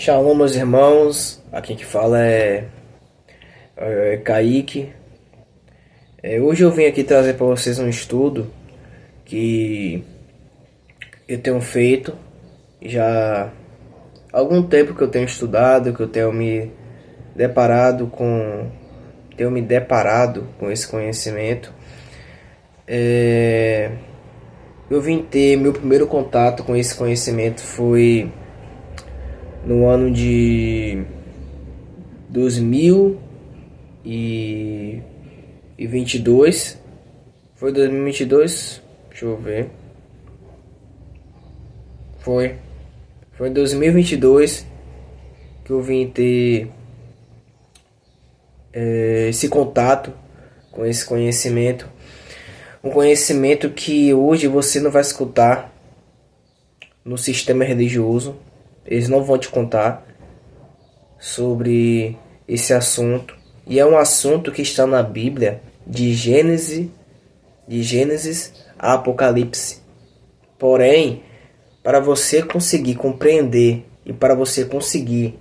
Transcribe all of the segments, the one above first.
Shalom, meus irmãos. Aqui que fala é Kaique. Hoje eu vim aqui trazer para vocês um estudo que eu tenho feito já há algum tempo que eu tenho estudado, que eu tenho me deparado com esse conhecimento. Eu vim ter meu primeiro contato com esse conhecimento foi no ano de 2022. Foi 2022? Deixa eu ver. Foi em 2022 que eu vim ter esse contato com esse conhecimento. Um conhecimento que hoje você não vai escutar no sistema religioso. Eles não vão te contar sobre esse assunto. E é um assunto que está na Bíblia, de Gênesis a Apocalipse. Porém, para você conseguir compreender e para você conseguir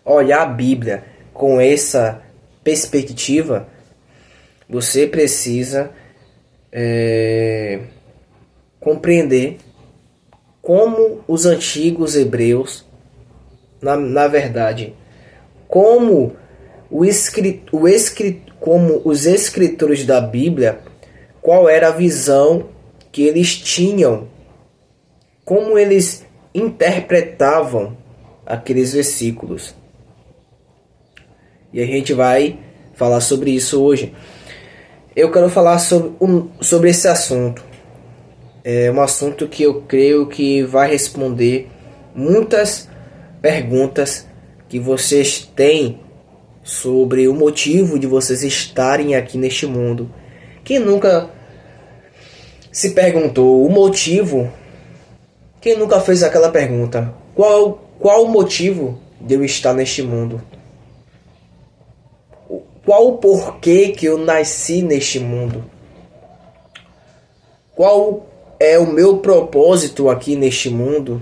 olhar a Bíblia com essa perspectiva, você precisa compreender como os antigos hebreus, na verdade, como como os escritores da Bíblia, qual era a visão que eles tinham, como eles interpretavam aqueles versículos. E a gente vai falar sobre isso hoje. Eu quero falar sobre esse assunto. É um assunto que eu creio que vai responder muitas perguntas que vocês têm sobre o motivo de vocês estarem aqui neste mundo. Quem nunca se perguntou o motivo? Quem nunca fez aquela pergunta? Qual o motivo de eu estar neste mundo? Qual o porquê que eu nasci neste mundo? Qual é o meu propósito aqui neste mundo?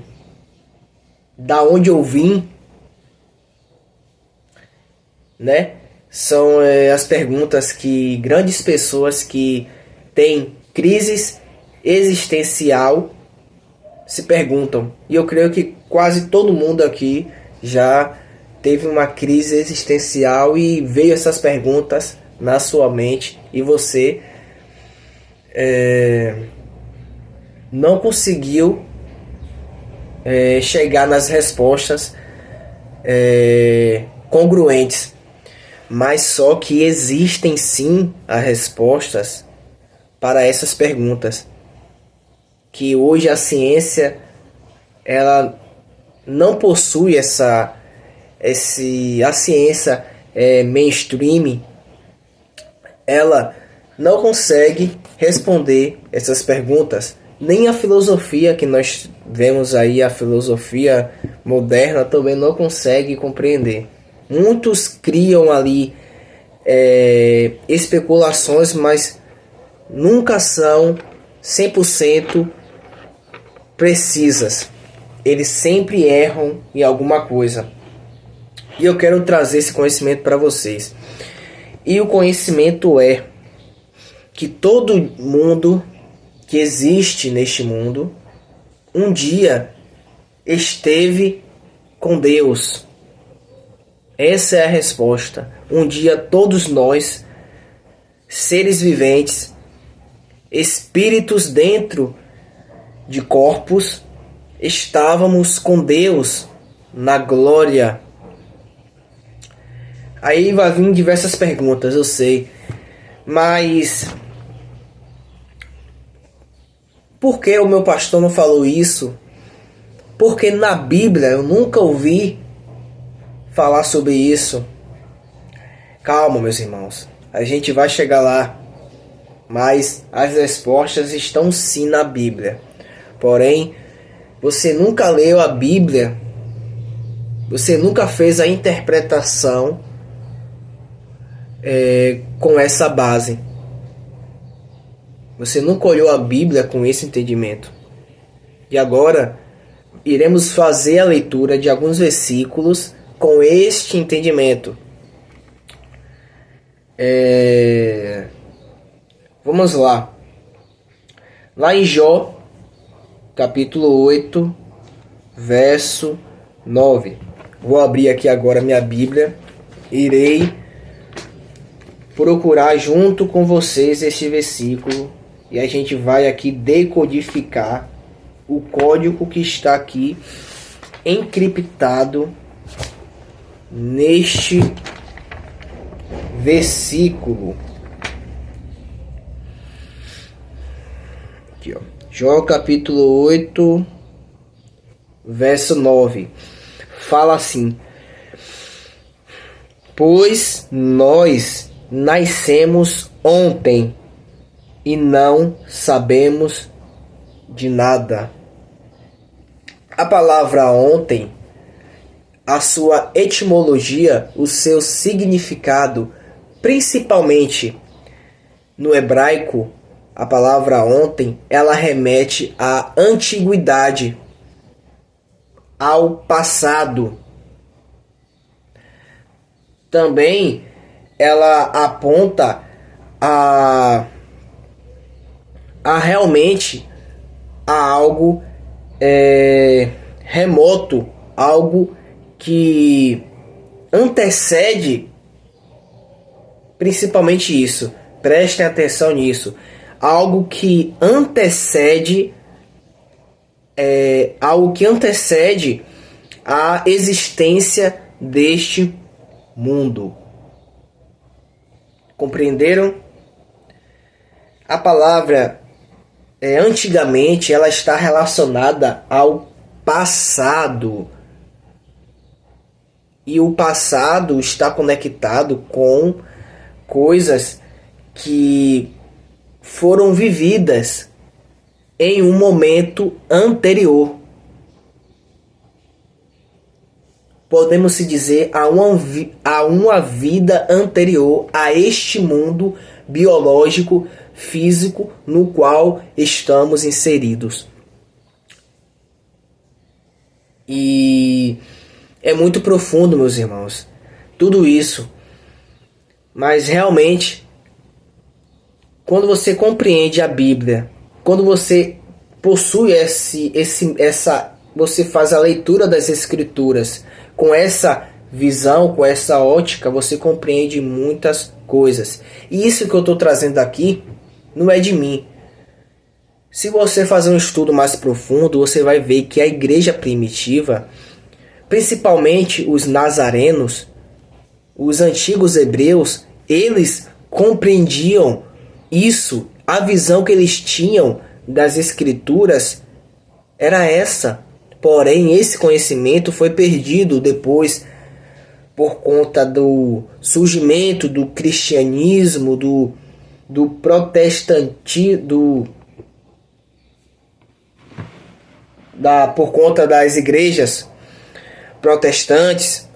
Da onde eu vim? Né? São as perguntas que grandes pessoas que têm crises existencial se perguntam. E eu creio que quase todo mundo aqui já teve uma crise existencial e veio essas perguntas na sua mente e você não conseguiu chegar nas respostas congruentes. Mas só que existem sim as respostas para essas perguntas, que hoje a ciência ela não possui a ciência mainstream, ela não consegue responder essas perguntas. Nem a filosofia que nós vemos aí, a filosofia moderna, também não consegue compreender. Muitos criam ali especulações, mas nunca são 100% precisas. Eles sempre erram em alguma coisa. E eu quero trazer esse conhecimento para vocês. E o conhecimento é que todo mundo que existe neste mundo um dia esteve com Deus. Essa é a resposta. Um dia todos nós, seres viventes, espíritos dentro de corpos, estávamos com Deus na glória. Aí vai vir diversas perguntas, eu sei. Mas por que o meu pastor não falou isso? Porque na Bíblia eu nunca ouvi falar sobre isso. Calma, meus irmãos. A gente vai chegar lá. Mas as respostas estão sim na Bíblia. Porém, você nunca leu a Bíblia. Você nunca fez a interpretação com essa base. Você nunca olhou a Bíblia com esse entendimento. E agora iremos fazer a leitura de alguns versículos com este entendimento. Vamos lá. Lá em Jó, capítulo 8, verso 9. Vou abrir aqui agora minha Bíblia. Irei procurar junto com vocês este versículo. E a gente vai aqui decodificar o código que está aqui encriptado neste versículo. Aqui, ó. Jó capítulo 8, verso 9. Fala assim: pois nós nascemos ontem e não sabemos de nada. A palavra ontem, a sua etimologia, o seu significado, principalmente no hebraico, a palavra ontem, ela remete à antiguidade, ao passado. Também ela aponta a realmente a algo remoto, algo que antecede principalmente isso. Prestem atenção nisso. Algo que antecede a existência deste mundo. Compreenderam? A palavra antigamente ela está relacionada ao passado. E o passado está conectado com coisas que foram vividas em um momento anterior. Podemos se dizer a uma vida anterior a este mundo biológico, físico, no qual estamos inseridos. E é muito profundo, meus irmãos, tudo isso. Mas realmente, quando você compreende a Bíblia, quando você possui você faz a leitura das Escrituras com essa visão, com essa ótica, você compreende muitas coisas. E isso que eu estou trazendo aqui não é de mim. Se você fazer um estudo mais profundo, você vai ver que a igreja primitiva, principalmente os nazarenos, os antigos hebreus, eles compreendiam isso. A visão que eles tinham das Escrituras era essa. Porém, esse conhecimento foi perdido depois por conta do surgimento do cristianismo, do protestantismo, por conta das igrejas protestantes,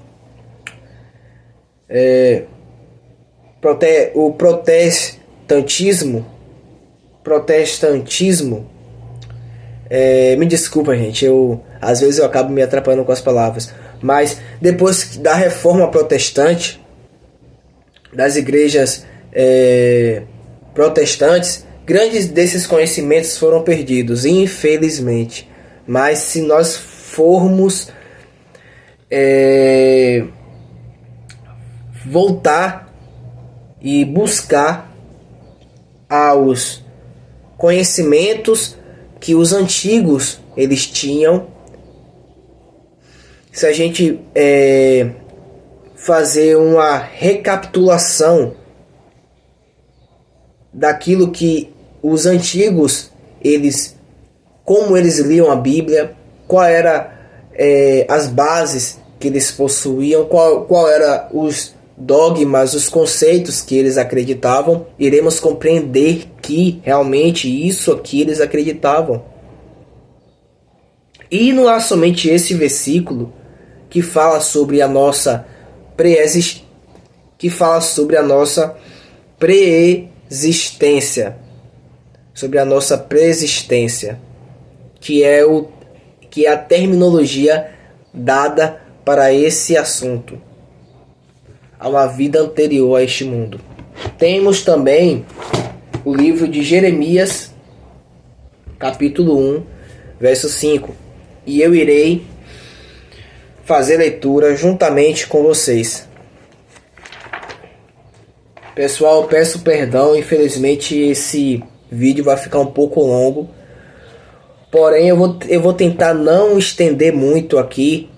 o protestantismo, me desculpa, gente, às vezes eu acabo me atrapalhando com as palavras, mas depois da reforma protestante, das igrejas protestantes, grandes desses conhecimentos foram perdidos, infelizmente. Mas se nós formos voltar e buscar aos conhecimentos que os antigos eles tinham, se a gente fazer uma recapitulação daquilo que os antigos como eles liam a Bíblia, qual era as bases que eles possuíam, qual era os dogmas, os conceitos que eles acreditavam, iremos compreender que realmente isso aqui eles acreditavam. E não há somente esse versículo que fala sobre a nossa preexistência, que que é a terminologia dada para esse assunto, a uma vida anterior a este mundo. Temos também o livro de Jeremias, capítulo 1, verso 5. E eu irei fazer leitura juntamente com vocês. Pessoal, peço perdão, infelizmente esse vídeo vai ficar um pouco longo. Porém, eu vou tentar não estender muito aqui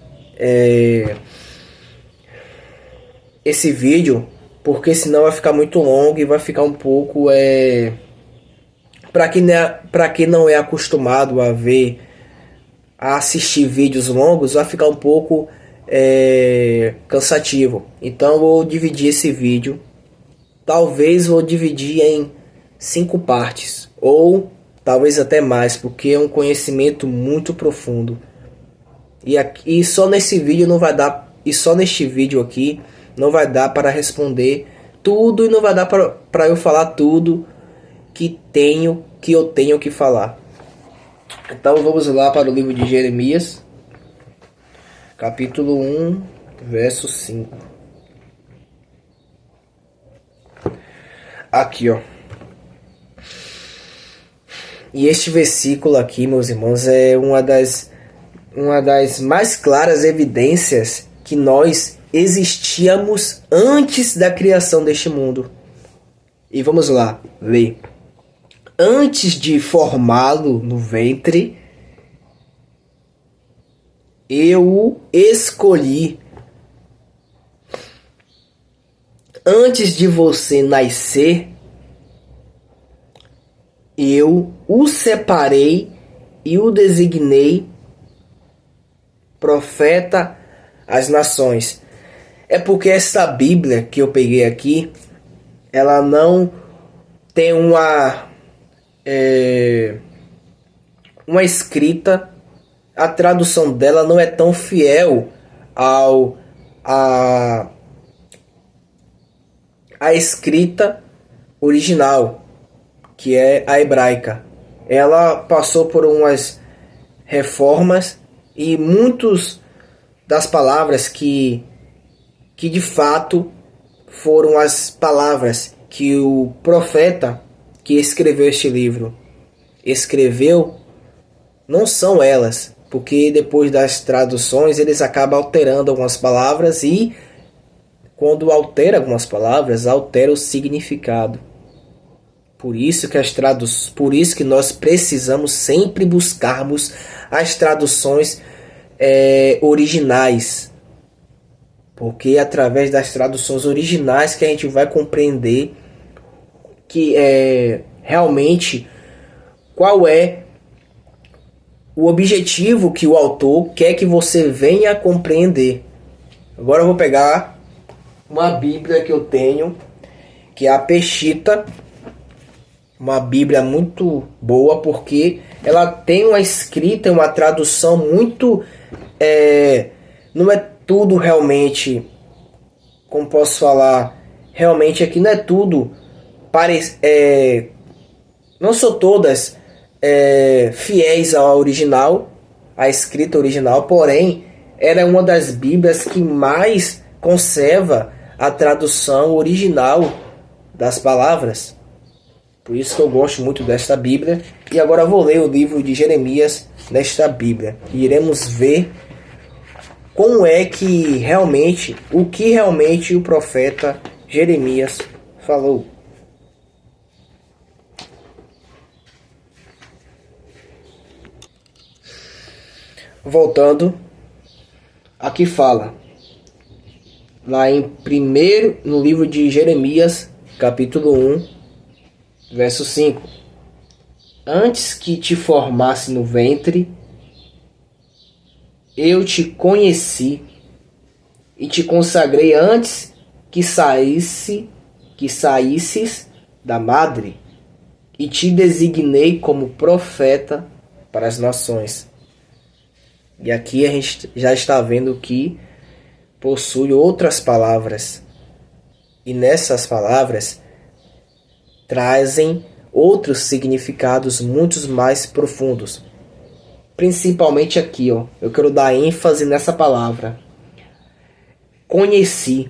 esse vídeo, porque senão vai ficar muito longo e vai ficar um pouco... Para quem não é acostumado a assistir vídeos longos, vai ficar um pouco cansativo. Então eu vou dividir esse vídeo. Talvez vou dividir em 5 partes, ou talvez até mais, porque é um conhecimento muito profundo. E só nesse vídeo não vai dar, e só neste vídeo aqui não vai dar para responder tudo, e não vai dar para eu falar tudo que eu tenho que falar. Então vamos lá para o livro de Jeremias, capítulo 1, verso 5. Aqui, ó. E este versículo aqui, meus irmãos, é uma das mais claras evidências que nós existíamos antes da criação deste mundo. E vamos lá, ler. Antes de formá-lo no ventre, eu o escolhi. Antes de você nascer, eu o separei e o designei profeta às nações. É porque essa Bíblia que eu peguei aqui, ela não tem uma escrita, a tradução dela não é tão fiel à escrita original, que é a hebraica. Ela passou por umas reformas e muitas das palavras que de fato foram as palavras que o profeta que escreveu este livro escreveu, não são elas, porque depois das traduções eles acabam alterando algumas palavras, e quando altera algumas palavras, altera o significado. Por isso que nós precisamos sempre buscarmos as traduções originais, porque é através das traduções originais que a gente vai compreender que realmente qual é o objetivo que o autor quer que você venha a compreender. Agora eu vou pegar uma Bíblia que eu tenho, que é a Peshitta, uma Bíblia muito boa, porque ela tem uma escrita, uma tradução muito... não é tudo realmente, como posso falar, realmente aqui não é tudo, não são todas fiéis ao original, à escrita original, porém, ela é uma das Bíblias que mais conserva a tradução original das palavras. Por isso que eu gosto muito desta Bíblia. E agora eu vou ler o livro de Jeremias nesta Bíblia. E iremos ver como é que realmente, o que realmente o profeta Jeremias falou. Voltando, aqui fala, lá no livro de Jeremias, capítulo 1, verso 5. Antes que te formasse no ventre, eu te conheci e te consagrei antes que saísses da madre, e te designei como profeta para as nações. E aqui a gente já está vendo que possui outras palavras. E nessas palavras trazem outros significados muito mais profundos. principalmente aqui, ó, eu quero dar ênfase nessa palavra. Conheci.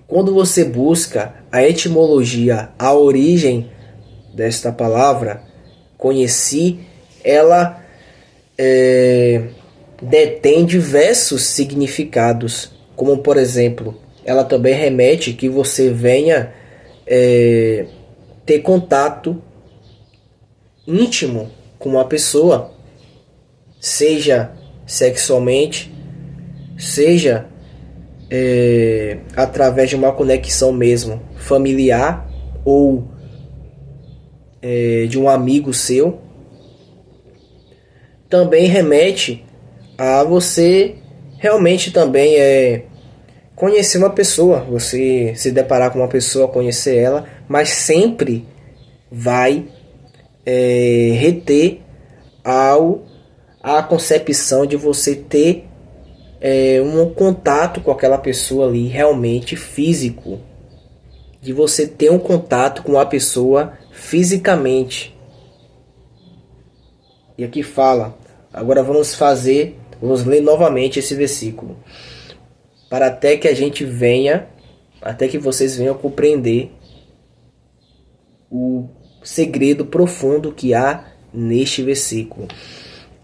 Quando você busca a etimologia, a origem desta palavra, conheci, ela detém diversos significados, como por exemplo, ela também remete que você venha ter contato íntimo com uma pessoa, seja sexualmente, seja através de uma conexão mesmo familiar ou de um amigo seu. Também remete a você realmente também conhecer uma pessoa, você se deparar com uma pessoa, conhecer ela, mas sempre vai reter a concepção de você ter um contato com aquela pessoa ali realmente físico, de você ter um contato com a pessoa fisicamente. E aqui fala, agora vamos ler novamente esse versículo, para até que vocês venham compreender o segredo profundo que há neste versículo.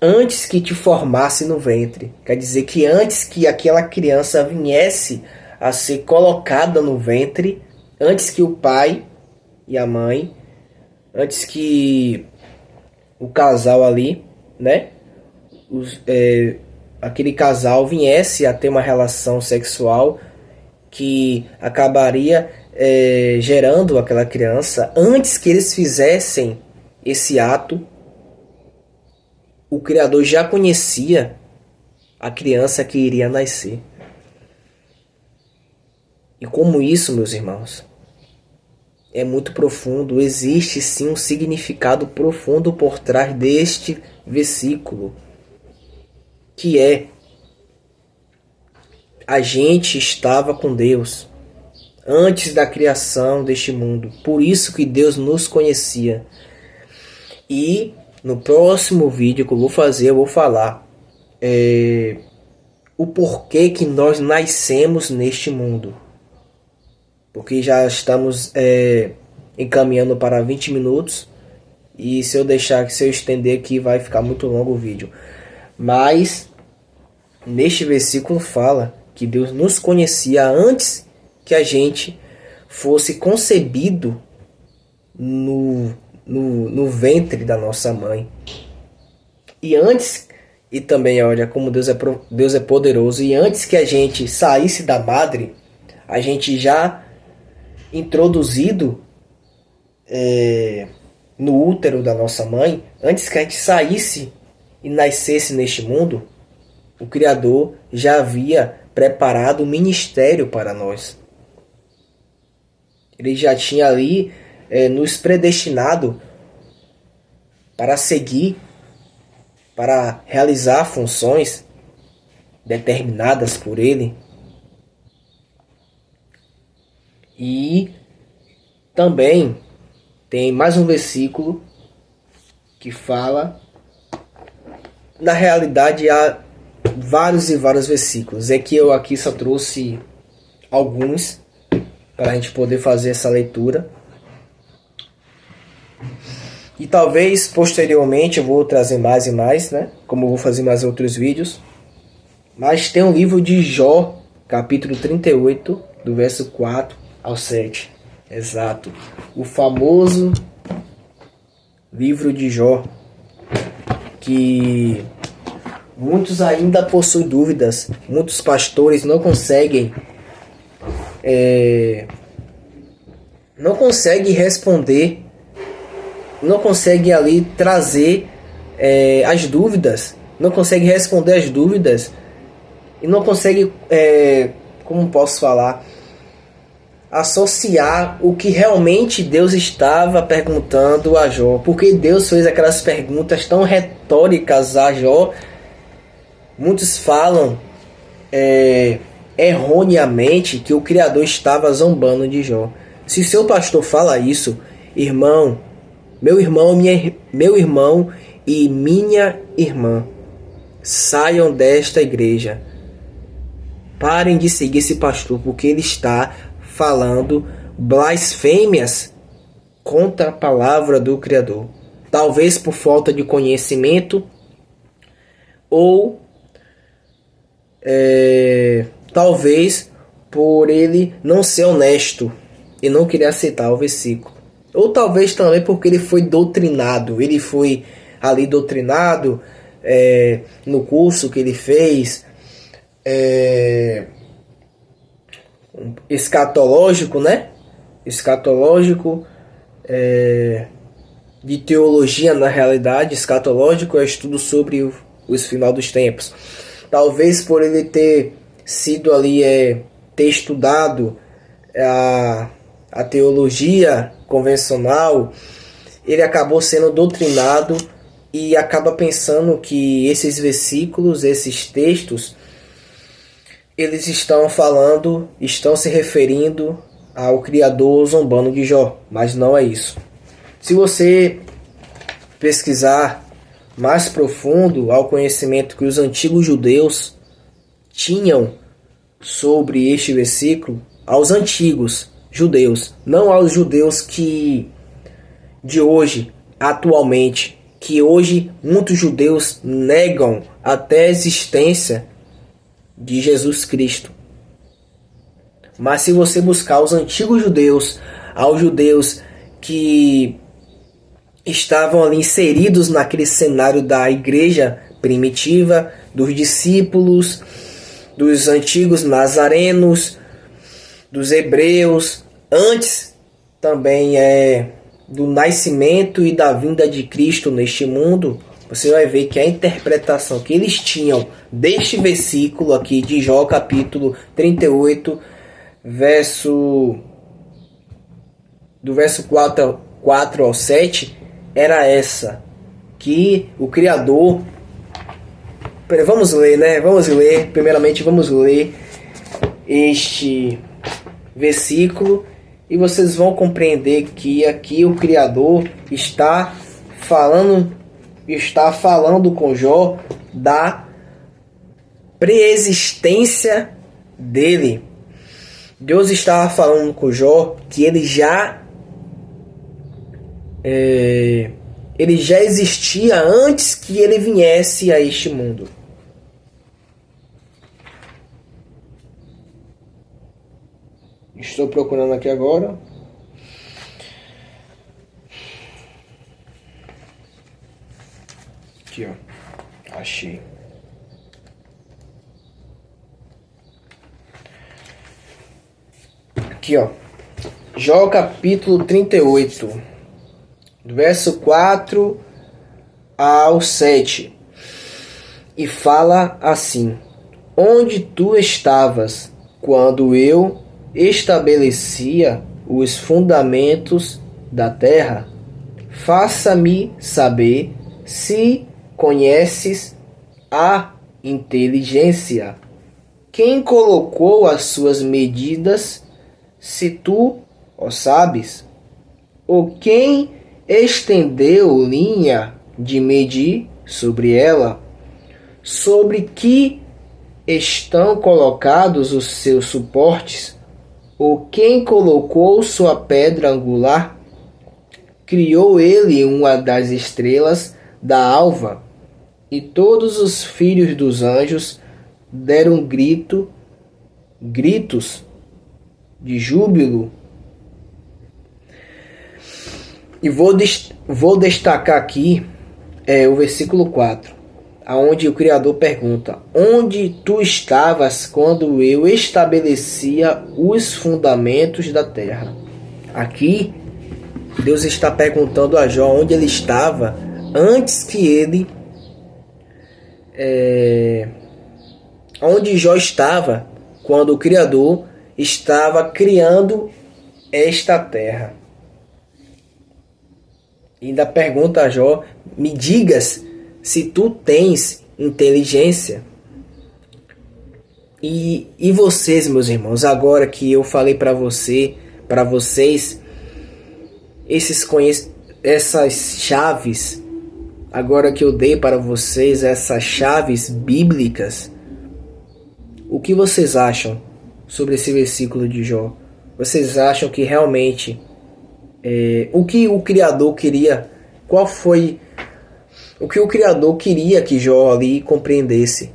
Antes que te formasse no ventre, quer dizer que antes que aquela criança viesse a ser colocada no ventre, antes que o pai e a mãe, antes que o casal ali, né, aquele casal viesse a ter uma relação sexual que acabaria gerando aquela criança, antes que eles fizessem esse ato, o Criador já conhecia a criança que iria nascer. E como isso, meus irmãos, é muito profundo, existe sim um significado profundo por trás deste versículo, que a gente estava com Deus antes da criação deste mundo. Por isso que Deus nos conhecia. E no próximo vídeo que eu vou falar o porquê que nós nascemos neste mundo. Porque já estamos encaminhando para 20 minutos. E se eu estender aqui, vai ficar muito longo o vídeo. Mas neste versículo fala que Deus nos conhecia antes que a gente fosse concebido no ventre da nossa mãe. E também olha como Deus é poderoso. E antes que a gente saísse da madre, a gente já introduzido no útero da nossa mãe, antes que a gente saísse e nascesse neste mundo, o Criador já havia preparado um ministério para nós. Ele já tinha ali nos predestinado para seguir, para realizar funções determinadas por Ele. E também tem mais um versículo que fala, na realidade há vários e vários versículos, é que eu aqui só trouxe alguns para a gente poder fazer essa leitura. E talvez posteriormente eu vou trazer mais e mais, né? Como eu vou fazer mais outros vídeos. Mas tem um livro de Jó, capítulo 38, do verso 4 ao 7. Exato. O famoso livro de Jó, que muitos ainda possuem dúvidas. Muitos pastores não conseguem responder, não conseguem ali trazer as dúvidas, não conseguem responder as dúvidas e não conseguem, como posso falar, associar o que realmente Deus estava perguntando a Jó. Porque Deus fez aquelas perguntas tão retóricas a Jó. Muitos falam erroneamente que o Criador estava zombando de Jó. Se seu pastor fala isso, meu irmão e minha irmã, saiam desta igreja. Parem de seguir esse pastor, porque ele está falando blasfêmias contra a palavra do Criador. Talvez por falta de conhecimento ou talvez por ele não ser honesto e não querer aceitar o versículo. Ou talvez também porque ele foi doutrinado. Ele foi ali doutrinado no curso que ele fez, escatológico, né? Escatológico, de teologia na realidade. Escatológico é estudo sobre os final dos tempos. Talvez por ele ter sido ali, ter estudado a teologia convencional, ele acabou sendo doutrinado e acaba pensando que esses versículos, esses textos, eles estão se referindo ao Criador zombando de Jó, mas não é isso. Se você pesquisar mais profundo ao conhecimento que os antigos judeus tinham sobre este versículo, aos antigos judeus, não aos judeus de hoje, atualmente, que hoje muitos judeus negam até a existência de Jesus Cristo. Mas se você buscar os antigos judeus, aos judeus que estavam ali inseridos naquele cenário da igreja primitiva, dos discípulos, dos antigos nazarenos, dos hebreus, antes também do nascimento e da vinda de Cristo neste mundo, você vai ver que a interpretação que eles tinham deste versículo aqui de Jó, capítulo 38, do verso 4 ao 7, era essa, que o Criador... Vamos ler, né? Primeiramente vamos ler este versículo e vocês vão compreender que aqui o Criador está falando com Jó da preexistência dele. Deus estava falando com Jó que ele já existia antes que ele viesse a este mundo. Estou procurando aqui agora. Aqui, ó. Achei. Aqui, ó. Jó capítulo 38, do verso 4 ao 7. E fala assim: onde tu estavas quando eu estabelecia os fundamentos da terra? Faça-me saber se conheces a inteligência. Quem colocou as suas medidas, se tu o sabes? Ou quem estendeu linha de medir sobre ela? Sobre que estão colocados os seus suportes? Ou quem colocou sua pedra angular? Criou ele uma das estrelas da alva, e todos os filhos dos anjos deram gritos de júbilo. E vou destacar aqui o versículo 4, aonde o Criador pergunta: onde tu estavas quando eu estabelecia os fundamentos da terra? Aqui Deus está perguntando a Jó onde ele estava antes que ele onde Jó estava quando o Criador estava criando esta terra. E ainda pergunta a Jó: me digas se tu tens inteligência. E vocês, meus irmãos, agora que eu falei para vocês essas chaves agora que eu dei para vocês essas chaves bíblicas, o que vocês acham sobre esse versículo de Jó? Vocês acham que realmente o que o Criador queria? Qual foi o que o Criador queria que Jó ali compreendesse?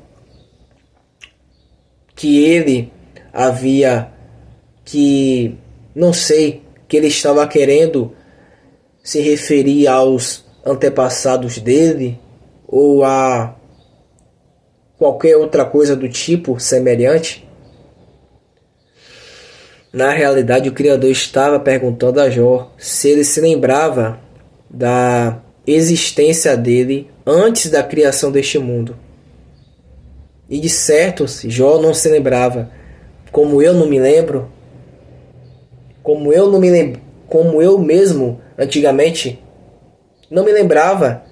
Que ele havia, que não sei, que ele estava querendo se referir aos antepassados dele ou a qualquer outra coisa do tipo semelhante. Na realidade, o Criador estava perguntando a Jó se ele se lembrava da existência dele antes da criação deste mundo. E de certo, Jó não se lembrava, como eu não me lembro, como eu mesmo antigamente não me lembrava.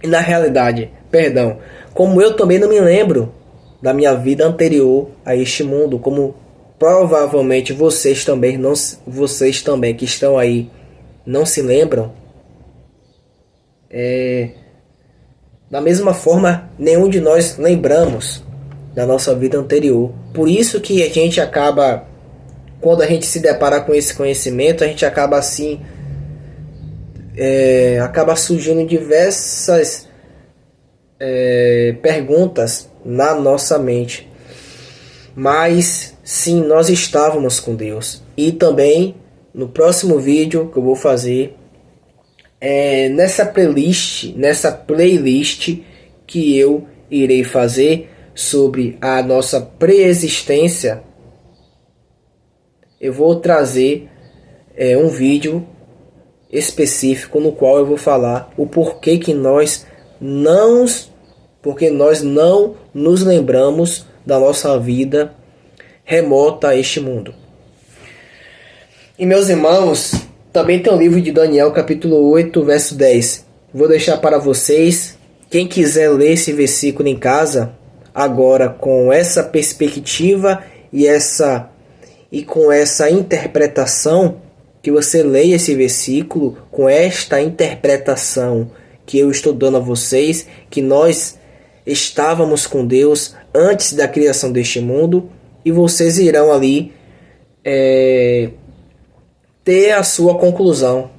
E na realidade, como eu também não me lembro da minha vida anterior a este mundo, como provavelmente vocês também que estão aí não se lembram. Da mesma forma, nenhum de nós lembramos da nossa vida anterior. Por isso que a gente acaba, quando a gente se depara com esse conhecimento, a gente acaba assim, acaba surgindo diversas perguntas na nossa mente. Mas sim, nós estávamos com Deus. E também no próximo vídeo que eu vou fazer, nessa playlist que eu irei fazer sobre a nossa preexistência, eu vou trazer um vídeo específico no qual eu vou falar o porquê que nós não nos lembramos da nossa vida remota a este mundo. E meus irmãos, também tem o livro de Daniel, capítulo 8, verso 10. Vou deixar para vocês, quem quiser ler esse versículo em casa, agora com essa perspectiva e com essa interpretação, que você leia esse versículo com esta interpretação que eu estou dando a vocês, que nós estávamos com Deus antes da criação deste mundo, e vocês irão ali ter a sua conclusão.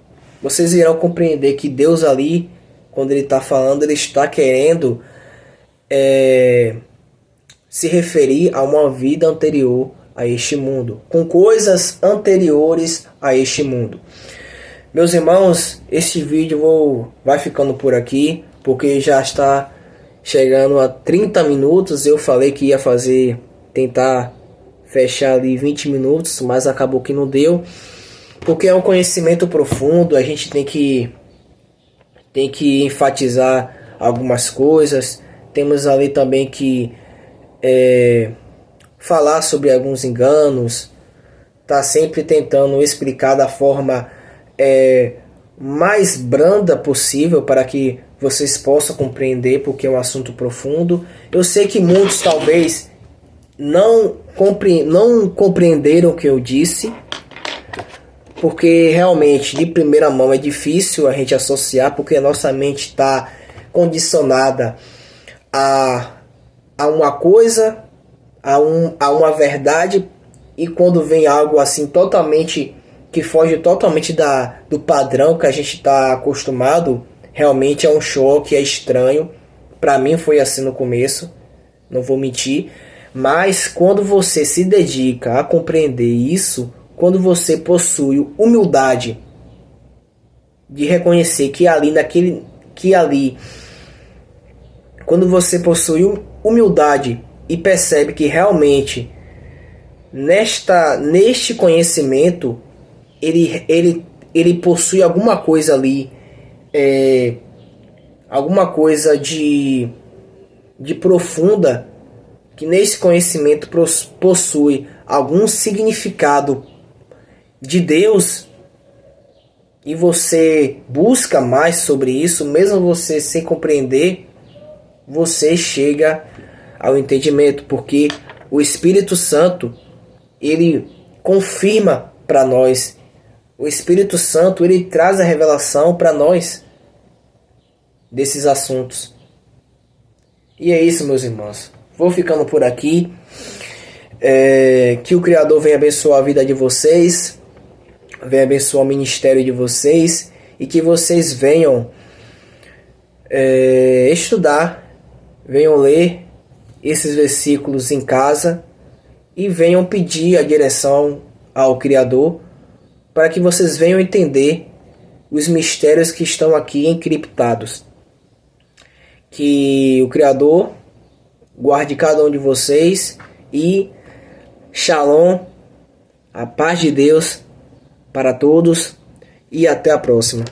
Vocês irão compreender que Deus ali, quando Ele está falando, Ele está querendo se referir a uma vida anterior a este mundo, com coisas anteriores a este mundo. Meus irmãos, este vídeo vai ficando por aqui, porque já está chegando a 30 minutos. Eu falei que ia tentar fechar ali 20 minutos, mas acabou que não deu, porque é um conhecimento profundo. A gente tem que enfatizar algumas coisas. Temos ali também que falar sobre alguns enganos, tá sempre tentando explicar da forma mais branda possível para que vocês possam compreender, porque é um assunto profundo. Eu sei que muitos talvez não compreenderam o que eu disse, porque realmente de primeira mão é difícil a gente associar, porque a nossa mente está condicionada a uma coisa, a uma verdade, e quando vem algo assim totalmente que foge totalmente do padrão que a gente está acostumado, realmente é um choque, é estranho. Para mim foi assim no começo, não vou mentir, mas quando você se dedica a compreender isso, quando você possui humildade de reconhecer quando você possui humildade e percebe que realmente neste conhecimento ele possui alguma coisa ali, alguma coisa de profunda, que nesse conhecimento possui algum significado de Deus, e você busca mais sobre isso, mesmo você sem compreender, você chega ao entendimento, porque o Espírito Santo, ele confirma para nós. O Espírito Santo, ele traz a revelação para nós. desses assuntos. E é isso, meus irmãos. Vou ficando por aqui. Que o Criador venha abençoar a vida de vocês, venha abençoar o ministério de vocês e que vocês venham estudar, venham ler esses versículos em casa e venham pedir a direção ao Criador para que vocês venham entender os mistérios que estão aqui encriptados. Que o Criador guarde cada um de vocês e Shalom, a paz de Deus para todos e até a próxima.